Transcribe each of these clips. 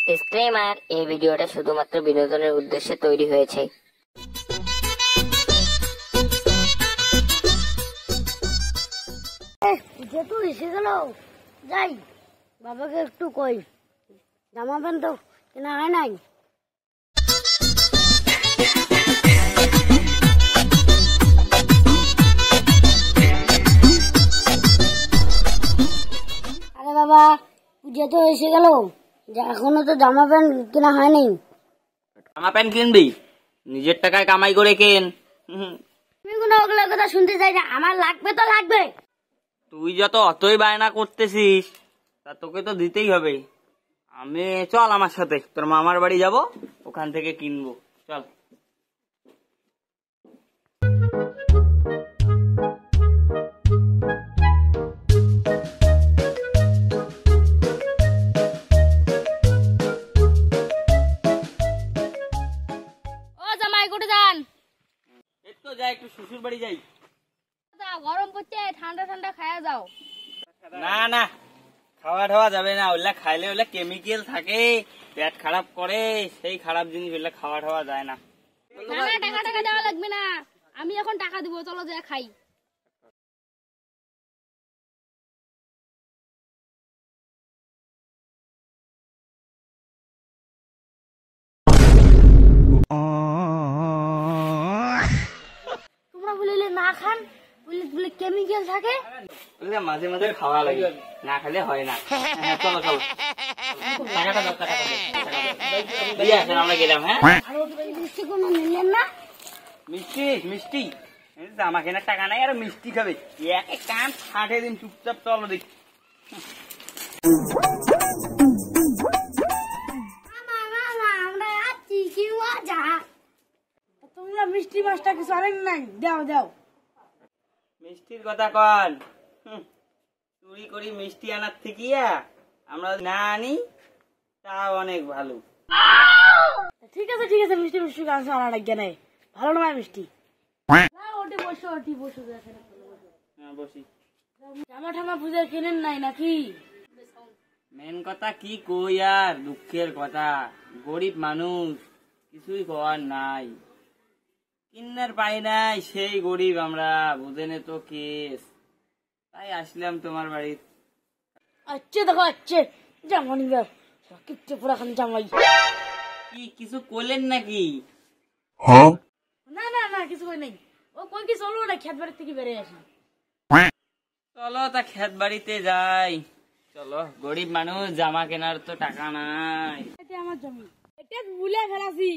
Disclaimer, এই ভিডিওটা শুধুমাত্র বিনোদনের উদ্দেশ্যে তৈরি হয়েছে। যেহেতু এসে গেল, যাই বাবাকে একটু কই, জামা প্যান্ট তো কেনা হয় নাই। আরে বাবা, পুজো তো এসে গেল, এখনো তো জামা প্যান্ট কেনা হয়নি। জামা প্যান্ট কিনবি? নিজের টাকায় কামাই করে কেন। তুমি কোনো ওগুলো কথা শুনতে চাই না, আমার লাগবে তো লাগবে। তুই যত অতই বায়না করতেছিস তা তোকে তো দিতেই হবে। আমি চল আমার সাথে, তোর মামার বাড়ি যাব, ওখান থেকে কিনবো, চল। ও জামাই, কোটে যান? এই তো যাই, একটু শ্বশুর বাড়ি যাই। গরম পড়ছে, ঠান্ডা ঠান্ডা খায়া যাও। না না, খাওয়া ঠাওয়া যাবে না, ওইলা খাইলে ওইলা কেমিক্যাল থাকে, পেট খারাপ করে, সেই খারাপ জিনিস ওইলা খাওয়া ঠাওয়া যায় না। টাকা টাকা দেওয়া লাগবে না, আমি এখন টাকা দিব, চলো যা খাই। তোমরা বলিলে না খান, বলে কেমিক্যাল থাকে। মাঝে মাঝে খাওয়া লাগে, না খেলে হয় না। চলো চলো, টাকাটা দাও, টাকাটা দিয়ে আসেন, আমরা গেলাম। হ্যাঁ, মিষ্টি কোনো নিলেন না? মিষ্টি মিষ্টি জামা কেনার টাকা নাই আর মিষ্টি খাবে? এক কান ছাটে দিন, চুপচাপ চলো দেখি। আমরা আছি কি মজা। তোমরা মিষ্টি মাছটা কিছু আনেন নাই? দাও দাও। মিষ্টির কথা কন, চুরি করি মিষ্টি আনার থেকে আমরা না আনি, তা অনেক ভালো। ঠিক আছে ঠিক আছে, মিষ্টি মিষ্টি আনছো, আনা লাগবে না, ভালো নয় মিষ্টি। ওটি বসো, ওটি বসো, হ্যাঁ বসি। জামা ঠামা পূজা কেনেন নাই নাকি? মেন কথা কি কই আর, দুঃখের কথা, গরিব মানুষ, কিছুই করার নাই, কিন্নার পাই নাই, সেই গরিব আমরা, বুঝেনে তো কেস, তাই আসলাম তোমার বাড়ি। আচ্ছা দেখো, আচ্ছা জামা নিবে, কিচ্ছু পুরা খান জামাই। কি কিছু করলেন নাকি? না না না, কিছু কই নাই। ও কই কি, চলো না খেত বাড়ি থেকে বেরিয়ে আসি। চলো তা ক্ষেত বাড়িতে যাই, চলো। গরিব মানুষ, জামা কেনার তো টাকা নাই। এটা আমার জমি, এটা ভুলে ফেলাছি।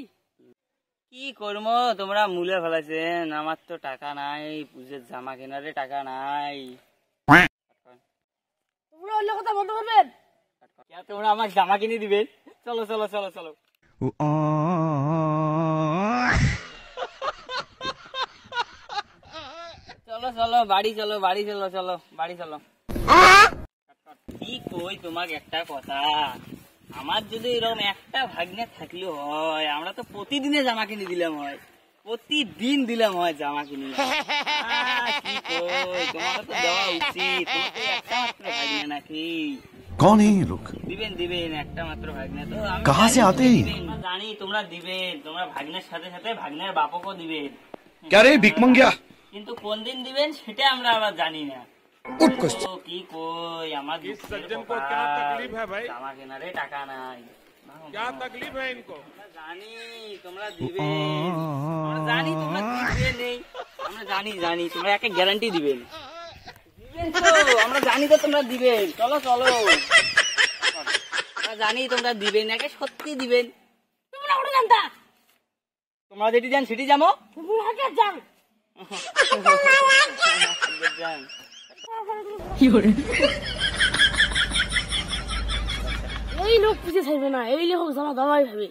কি করবো, তোমরা মূলে ফেলাছেন, আমার তো টাকা নাই, পুজোর জামা কেনারে টাকা নাই। তোমরা অন্য কথা বন্ধ করবেন। তোমরা আমার জামা কিনে দিবেন? চলো চলো চলো চলো, চলো চলো বাড়ি চলো, বাড়ি চলো, চলো বাড়ি চলো। কি কই তোমাকে একটা কথা, আমার যদি এরকম একটা ভাগ্নে থাকলে হয়, আমরা তো প্রতিদিনে জামা কিনে দিলাম হয়, প্রতিদিন দিলাম হয় জামা কিনে। কি কই, তোমার তো দেওয়া উচিত, তোমার তো একটা মাত্র ভাগ্নে নাকি? कौन है ये लोग? দিবেন দিবেন, একটা মাত্র ভাগ্নে তো, कहाँ से आते हैं? জানি তোমরা দিবেন, তোমরা ভাগ্নের সাথে সাথে ভাগ্নের বাপকেও দিবেন। क्या रे भिख मंगिया? কিন্তু কোন দিন দিবেন সেটা আমরা আবার জানি না। কি কই, আমার জামা কেনারে টাকা নাই, জানি তোমরা দিবেন, জানি তোমরা দিবেন নেই, আমরা জানি জানি তোমরা একে গ্যারান্টি দিবেন, আমরা জানি তো তোমরা দিবেন। চলো চলো, আমরা জানি তোমরা দিবেন, একে সত্যি দিবেন। তোমরা যেটি যান সেটি যাবো। এই লোক পুজো ছাড়বে না, এই লোক জামা দামাই ভাবে।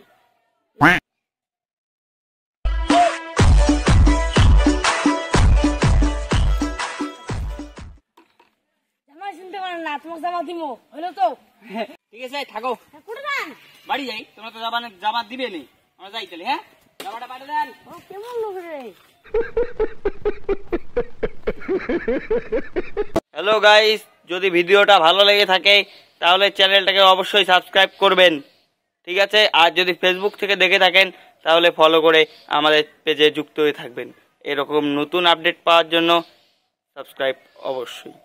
জামাই শুনতে পারেন না, তোমাকে জামা দিব, হলো তো? ঠিক আছে থাকো, কোথায় যান? বাড়ি যাই, তোমরা তো জামা দিবে নি, আমরা যাই তাহলে। হ্যাঁ, জামাটা পাঠিয়ে দেন। কেমন লোক রে? হ্যালো গাইস, যদি ভিডিওটা ভালো লেগে থাকে তাহলে চ্যানেলটাকে অবশ্যই সাবস্ক্রাইব করবেন। ঠিক আছে, আর যদি ফেসবুক থেকে দেখে থাকেন তাহলে ফলো করে আমাদের পেজে যুক্ত হয়ে থাকবেন। এরকম নতুন আপডেট পাওয়ার জন্য সাবস্ক্রাইব অবশ্যই।